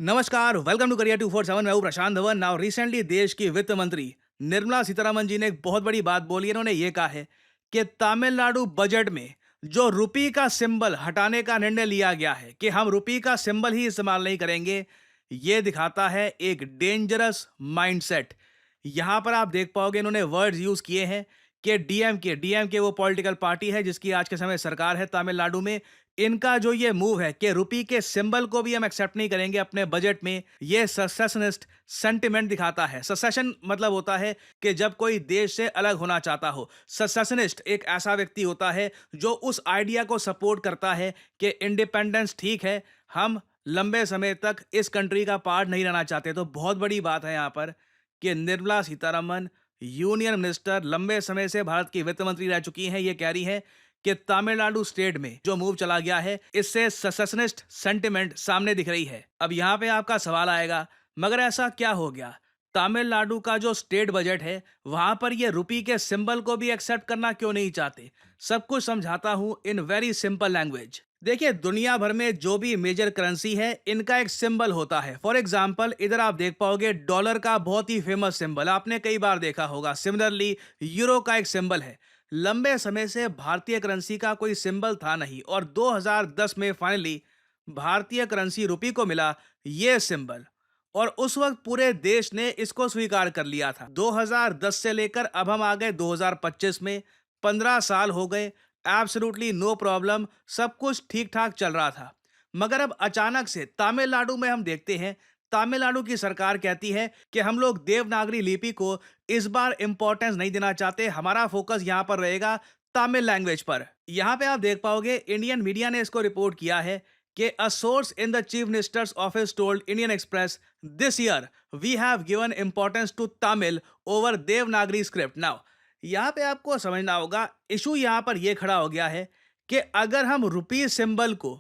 नमस्कार, welcome to career 247। मैं हूं प्रशांत धवन। नाउ रिसेंटली देश की वित्त मंत्री निर्मला सीतारमन जी ने एक बहुत बड़ी बात बोली है। इन्होंने ये कहा है कि तमिलनाडु बजट में जो रुपी का सिंबल हटाने का निर्णय लिया गया है कि हम रुपी का सिंबल ही इस्तेमाल नहीं करेंगे, ये दिखाता है एक डेंजरस माइंडसेट। यहां पर आप देख पाओगे इन्होंने वर्ड्स यूज किए हैं कि डीएमके वो पॉलिटिकल पार्टी है जिसकी आज के समय सरकार है तमिलनाडु में। इनका जो ये मूव है कि रुपी के सिंबल को भी हम एक्सेप्ट नहीं करेंगे अपने बजट में, ये सेसेशनिस्ट सेंटिमेंट दिखाता है। सेसेशन मतलब होता है कि जब कोई देश से अलग होना चाहता हो। सेसेशनिस्ट एक ऐसा व्यक्ति होता है जो उस आइडिया को सपोर्ट करता है कि इंडिपेंडेंस ठीक है, हम लंबे समय तक इस कंट्री का पार्ट नहीं रहना चाहते। तो बहुत बड़ी बात है यहाँ पर कि निर्मला सीतारमन यूनियन मिनिस्टर लंबे समय से भारत की वित्त मंत्री रह चुकी हैं। ये कह रही हैं कि तमिलनाडु स्टेट में जो मूव चला गया है इससे सेसेशनिस्ट सेंटिमेंट सामने दिख रही है। अब यहाँ पे आपका सवाल आएगा, मगर ऐसा क्या हो गया? तमिलनाडु का जो स्टेट बजट है वहां पर ये रुपी के सिंबल को भी एक्सेप्ट करना क्यों नहीं चाहते? सब कुछ समझाता हूं इन वेरी सिंपल लैंग्वेज। देखिए, दुनिया भर में जो भी मेजर करेंसी है इनका एक सिंबल होता है। फॉर एग्जांपल इधर आप देख पाओगे डॉलर का बहुत ही फेमस सिंबल आपने कई बार देखा होगा। सिमिलरली यूरो का एक सिंबल है। लंबे समय से भारतीय करेंसी का कोई सिंबल था नहीं और 2010 में फाइनली भारतीय करेंसी रुपी को मिला ये सिंबल, और उस वक्त पूरे देश ने इसको स्वीकार कर लिया था। 2010 से लेकर अब हम आ गए 2025 में, 15 साल हो गए। एब्सोल्युटली नो प्रॉब्लम, सब कुछ ठीक ठाक चल रहा था। मगर अब अचानक से तमिलनाडु में हम देखते हैं, तमिलनाडु की सरकार कहती है कि हम लोग देवनागरी लिपि को इस बार इंपॉर्टेंस नहीं देना चाहते, हमारा फोकस यहां पर रहेगा तमिल लैंग्वेज पर। यहां पे आप देख पाओगे इंडियन मीडिया ने इसको रिपोर्ट किया है कि a source in the chief minister's office told Indian Express this year we have given importance to Tamil over Devanagari script. Now यहाँ पे आपको समझना होगा, इशू यहाँ पर यह खड़ा हो गया है कि अगर हम रुपी सिंबल को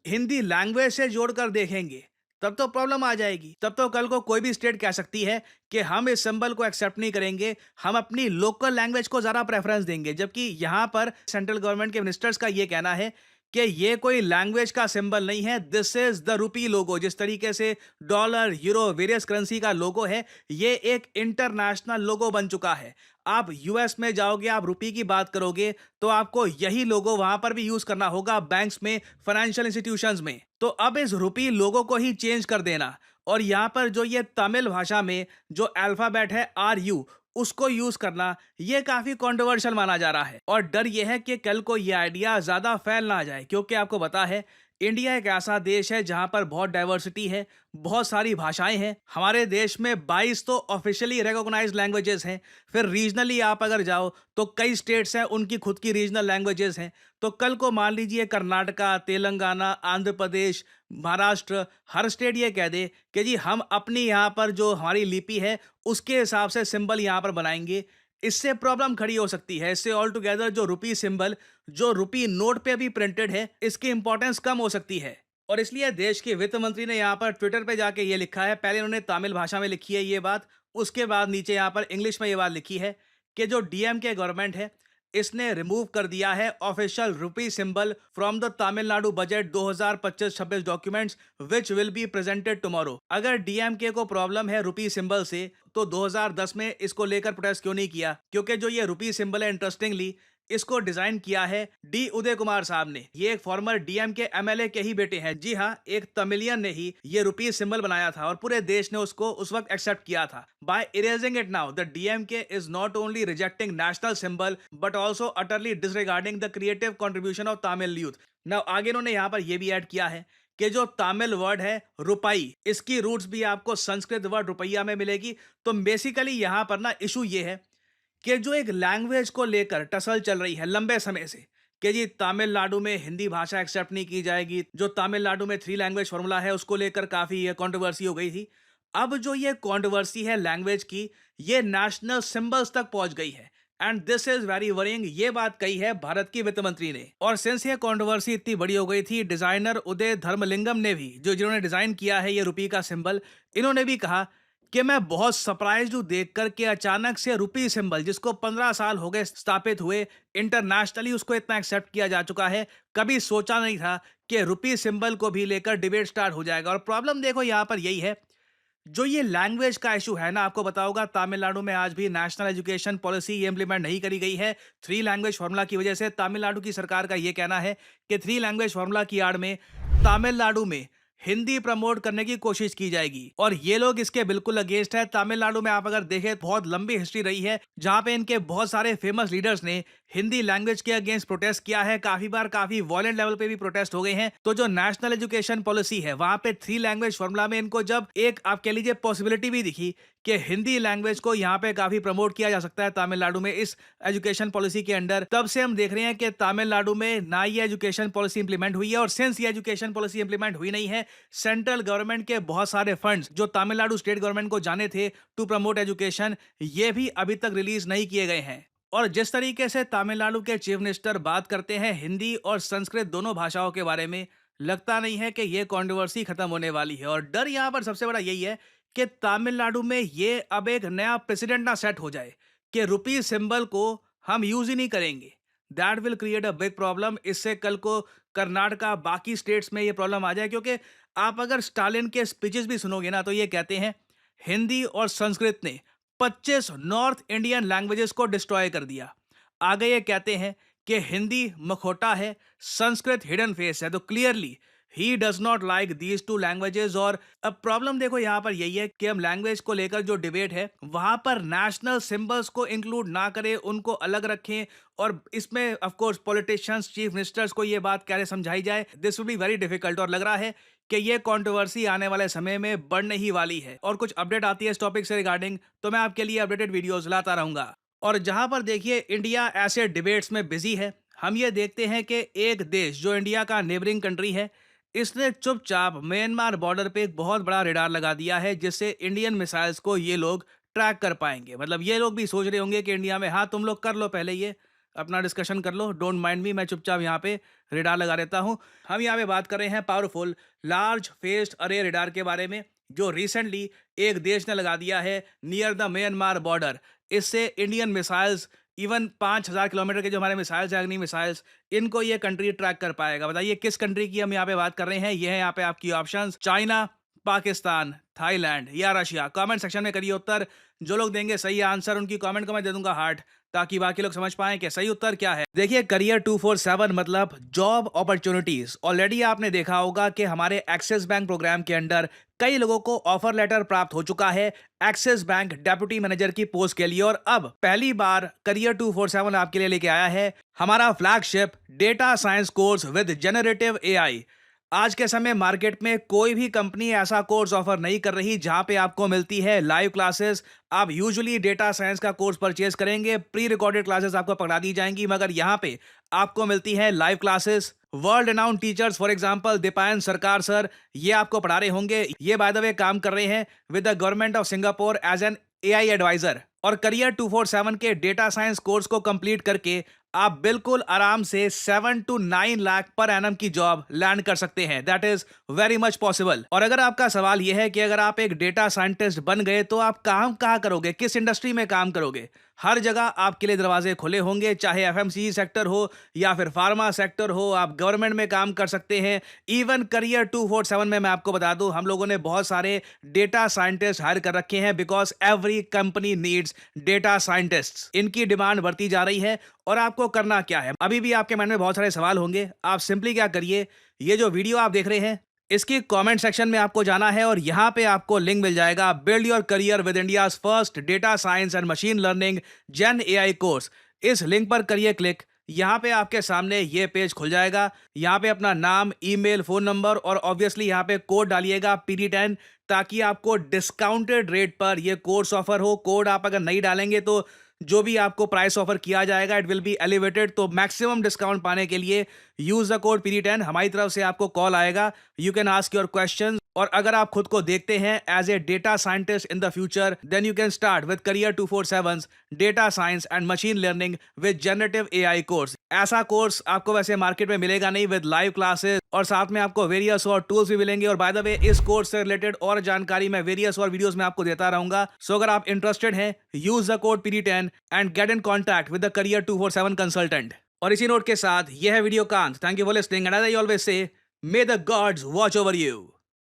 हिंदी लैंग्वेज से जोड़कर देखेंगे तब तो प्रॉब्लम आ जाएगी। तब तो कल को कोई भी स्टेट कह सकती है कि हम इस सिंबल को एक्सेप्ट नहीं करेंगे, हम अपनी लोकल लैंग्वेज को ज्यादा प्रेफरेंस देंगे। जबकि यहाँ पर सेंट्रल गवर्नमेंट के मिनिस्टर्स का ये कहना है कि ये कोई लैंग्वेज का सिंबल नहीं है, दिस इज द रुपी लोगो। जिस तरीके से डॉलर, यूरो, वेरियस करेंसी का लोगो है, ये एक इंटरनेशनल लोगो बन चुका है। आप यूएस में जाओगे, आप रुपी की बात करोगे तो आपको यही लोगो वहां पर भी यूज करना होगा, बैंक्स में, फाइनेंशियल इंस्टीट्यूशंस में। तो अब इस रुपी लोगो को ही चेंज कर देना और यहां पर जो ये तमिल भाषा में जो अल्फाबेट है RU उसको यूज करना, ये काफी कंट्रोवर्शियल माना जा रहा है। और डर यह है कि कल को ये आइडिया ज्यादा फैल ना जाए, क्योंकि आपको पता है इंडिया एक ऐसा देश है जहां पर बहुत डाइवर्सिटी है, बहुत सारी भाषाएं हैं। हमारे देश में 22 तो ऑफिशियली रिकॉग्नाइज्ड लैंग्वेजेस हैं। फिर रीजनली आप अगर जाओ तो कई स्टेट्स हैं, उनकी खुद की रीजनल लैंग्वेजेस हैं। तो कल को मान लीजिए कर्नाटका, तेलंगाना, आंध्र प्रदेश, महाराष्ट्र, हर स्टेट ये कह दे कि जी हम अपनी यहाँ पर जो हमारी लिपि है उसके हिसाब से सिंबल यहाँ पर बनाएंगे, इससे प्रॉब्लम खड़ी हो सकती है। इससे ऑल टुगेदर जो रुपी सिंबल जो रुपी नोट पे भी प्रिंटेड है इसकी इंपॉर्टेंस कम हो सकती है। और इसलिए देश के वित्त मंत्री ने यहाँ पर ट्विटर पे जाके ये लिखा है। पहले उन्होंने तमिल भाषा में लिखी है ये बात, उसके बाद नीचे यहाँ पर इंग्लिश में ये बात लिखी है कि जो डीएमके गवर्नमेंट है इसने रिमूव कर दिया है official rupee symbol from the Tamil Nadu budget 2025-26 documents which will be presented tomorrow. अगर डीएमके को प्रॉब्लम है रुपी सिंबल से तो 2010 में इसको लेकर प्रोटेस्ट क्यों नहीं किया? क्योंकि जो ये रुपी सिंबल है, इंटरेस्टिंगली इसको डिजाइन किया है डी उदय कुमार साहब ने। ये एक फॉर्मर डीएमके एमएलए के ही बेटे हैं। जी हाँ, एक तमिलियन ने ही ये रुपी सिंबल बनाया था और पूरे देश ने उसको उस वक्त एक्सेप्ट किया था। By erasing it now the DMK is not only rejecting national symbol but also utterly disregarding the creative contribution of Tamil youth. Now आगे इन्होंने यहाँ पर यह भी ऐड किया है कि जो तमिल वर्ड है रुपई, इसकी रूट्स भी आपको संस्कृत वर्ड रुपया में मिलेगी। तो बेसिकली यहाँ पर ना इशू ये है कि जो एक लैंग्वेज को लेकर टसल चल रही है लंबे समय से कि जी तमिलनाडु में हिंदी भाषा एक्सेप्ट नहीं की जाएगी, जो तमिलनाडु में 3 लैंग्वेज फॉर्मूला है उसको लेकर काफी कंट्रोवर्सी हो गई थी। अब जो ये कंट्रोवर्सी है लैंग्वेज की, ये नेशनल सिंबल्स तक पहुंच गई है and this is very worrying. ये बात कही है भारत की वित्त मंत्री ने। और सिंस ये कंट्रोवर्सी इतनी बड़ी हो गई थी, डिजाइनर उदय धर्मलिंगम ने भी, जो जिन्होंने डिजाइन किया है ये रुपी का सिंबल, इन्होंने भी कहा कि मैं बहुत सरप्राइज्ड हूँ देखकर कि अचानक से रुपी सिंबल, जिसको 15 साल हो गए स्थापित हुए, इंटरनेशनली उसको इतना एक्सेप्ट किया जा चुका है। कभी सोचा नहीं था कि रुपी सिंबल को भी लेकर डिबेट स्टार्ट हो जाएगा। और प्रॉब्लम देखो यहाँ पर यही है, जो ये लैंग्वेज का इशू है ना, आपको बताऊंगा तमिलनाडु में आज भी नेशनल एजुकेशन पॉलिसी ये इंप्लीमेंट नहीं करी गई है 3 लैंग्वेज फॉर्मूला की वजह से। तमिलनाडु की सरकार का ये कहना है कि 3 लैंग्वेज फॉर्मूला की आड़ में तमिलनाडु में हिंदी प्रमोट करने की कोशिश की जाएगी, और ये लोग इसके बिल्कुल अगेंस्ट है। तमिलनाडु में आप अगर देखें, बहुत लंबी हिस्ट्री रही है जहां पे इनके बहुत सारे फेमस लीडर्स ने हिंदी लैंग्वेज के अगेंस्ट प्रोटेस्ट किया है। काफी बार काफी वॉयलेंट लेवल पे भी प्रोटेस्ट हो गए हैं। तो जो नेशनल एजुकेशन पॉलिसी है, वहां पे 3 लैंग्वेज फॉर्मूला में इनको जब एक आप कह लीजिए पॉसिबिलिटी भी दिखी कि हिंदी लैंग्वेज को यहाँ पे काफी प्रमोट किया जा सकता है तमिलनाडु में इस एजुकेशन पॉलिसी के अंडर, तब से हम देख रहे हैं कि तमिलनाडु में ना ये एजुकेशन पॉलिसी इंप्लीमेंट हुई है। और सिंस ये एजुकेशन पॉलिसी इंप्लीमेंट हुई नहीं है, सेंट्रल गवर्नमेंट के बहुत सारे फंड्स जो तमिलनाडु स्टेट गवर्नमेंट को जाने थे टू प्रमोट एजुकेशन, ये भी अभी तक रिलीज नहीं किए गए हैं। और जिस तरीके से तमिलनाडु के चीफ मिनिस्टर बात करते हैं हिंदी और संस्कृत दोनों भाषाओं के बारे में, लगता नहीं है कि ये कंट्रोवर्सी खत्म होने वाली है। और डर यहाँ पर सबसे बड़ा यही है कि तमिलनाडु में ये अब एक नया प्रेसिडेंट ना सेट हो जाए कि रुपी सिंबल को हम यूज ही नहीं करेंगे। That will create a big problem. इससे कल को कर्नाटका, बाकी स्टेट्स में ये प्रॉब्लम आ जाए, क्योंकि आप अगर स्टालिन के स्पीचेस भी सुनोगे ना, तो ये कहते हैं हिंदी और संस्कृत ने 25 नॉर्थ इंडियन लैंग्वेजेस को डिस्ट्रॉय कर दिया। आगे ये कहते हैं कि हिंदी मखोटा है, संस्कृत हिडन फेस है। तो clearly he does not like these 2 languages. और अब प्रॉब्लम देखो यहाँ पर यही है कि हम लैंग्वेज को लेकर जो डिबेट है, वहां पर नेशनल सिंबल्स को इंक्लूड ना करें, उनको अलग रखें। और इसमें of course politicians, chief ministers को ये बात कैसे समझाई जाए, this will be very difficult. और लग रहा है कि ये कंट्रोवर्सी आने वाले समय में बढ़ने ही वाली है। और कुछ अपडेट आती है इस टॉपिक से रिगार्डिंग, तो मैं आपके लिए अपडेटेड वीडियोस लाता रहूंगा। और जहां पर देखिए इंडिया ऐसे डिबेट्स में बिजी है, हम ये देखते हैं कि एक देश जो इंडिया का नेबरिंग कंट्री है, इसने चुपचाप म्यांमार बॉर्डर पे एक बहुत बड़ा रेडार लगा दिया है, जिससे इंडियन मिसाइल्स को ये लोग ट्रैक कर पाएंगे। मतलब ये लोग भी सोच रहे होंगे कि इंडिया में, हाँ तुम लोग कर लो, पहले ये अपना डिस्कशन कर लो, डोंट माइंड मी, मैं चुपचाप यहाँ पे रेडार लगा देता हूँ। हम यहाँ पे बात कर रहे हैं पावरफुल लार्ज फेस्ड अरे रेडार के बारे में, जो रिसेंटली एक देश ने लगा दिया है नियर द म्यांमार बॉर्डर। इससे इंडियन मिसाइल्स, इवन 5000 किलोमीटर के जो हमारे मिसाइल्स हैं, अग्नि मिसाइल्स, इनको ये कंट्री ट्रैक कर पाएगा। बताइए किस कंट्री की हम यहाँ पे बात कर रहे हैं। ये है यहाँ पे आपकी ऑप्शंस: चाइना, पाकिस्तान, थाईलैंड या रशिया। कमेंट सेक्शन में करिए उत्तर। जो लोग देंगे सही आंसर, उनकी कमेंट को मैं दे दूंगा हार्ट, ताकि बाकी लोग समझ पाएं कि सही उत्तर क्या है। देखिए करियर 247 मतलब जॉब अपॉर्चुनिटीज। ऑलरेडी आपने देखा होगा कि हमारे एक्सिस बैंक प्रोग्राम के अंडर कई लोगों को ऑफर लेटर प्राप्त हो चुका है एक्सिस बैंक डेप्यूटी मैनेजर की पोस्ट के लिए। और अब पहली बार करियर 247 आपके लिए लेके आया है हमारा flagship data science course with generative AI. आज के समय मार्केट में कोई भी कंपनी ऐसा कोर्स ऑफर नहीं कर रही जहां पे आपको मिलती है लाइव क्लासेस। आप यूजुअली डेटा साइंस का कोर्स परचेज करेंगे, प्री रिकॉर्डेड क्लासेस आपको पढ़ा दी जाएंगी, मगर यहां पे आपको मिलती है live classes. World renowned teachers, for example Deepayan सरकार सर, ये आपको पढ़ा रहे होंगे। ये बाय द वे काम कर रहे हैं with the government of Singapore as an AI adviser. और करियर 247 के डेटा साइंस कोर्स को कंप्लीट करके आप बिल्कुल आराम से 7 to 9 लाख पर एनम की जॉब लैंड कर सकते हैं। That is very much possible. और अगर आपका सवाल यह है कि अगर आप एक डेटा साइंटिस्ट बन गए तो आप काम कहाँ करोगे, किस इंडस्ट्री में काम करोगे, हर जगह आपके लिए दरवाजे खुले होंगे, चाहे एफएमसीजी सेक्टर हो या फिर फार्मा सेक्टर हो, आप गवर्नमेंट में काम कर सकते हैं। इवन करियर 247 में मैं आपको बता दूं, हम लोगों ने बहुत सारे डेटा साइंटिस्ट हायर कर रखे हैं, because every company needs data scientists. इनकी डिमांड बढ़ती जा रही है। और आपको करना क्या है, अभी भी आपके मन में बहुत सारे सवाल होंगे। आप सिंपली क्या करिए, ये जो वीडियो आप देख रहे हैं इसकी कमेंट सेक्शन में आपको जाना है और यहां पे आपको लिंक मिल जाएगा build your career with India's first data science and machine learning gen AI course. इस लिंक पर करिए क्लिक। यहाँ पे आपके सामने ये पेज खुल जाएगा। यहाँ पे अपना नाम, ईमेल, फोन नंबर और ऑब्वियसली यहाँ पे कोड डालिएगा PD10, ताकि आपको डिस्काउंटेड रेट पर ये कोर्स ऑफर हो। कोड आप अगर नहीं डालेंगे तो जो भी आपको प्राइस ऑफर किया जाएगा इट विल बी एलिवेटेड। तो मैक्सिमम डिस्काउंट पाने के लिए यूज द कोड PD10। हमारी तरफ से आपको कॉल आएगा, you can ask your question. और अगर आप खुद को देखते हैं as a data scientist in the future, then you can start with career 247 data science and machine learning with generative AI course. ऐसा कोर्स आपको वैसे मार्केट में मिलेगा नहीं, विद लाइव क्लासेस और साथ में आपको वेरियस और टूल्स भी मिलेंगे। और बाय द वे, इस कोर्स से रिलेटेड और जानकारी मैं वेरियस और वीडियोस में आपको देता रहूंगा। सो अगर आप इंटरेस्टेड हैं, use the code PD10 and get in contact with the career 247 consultant. और इसी नोट के साथ यह है वीडियो का अंत। Thank you for listening and as I always say, may the gods watch over you.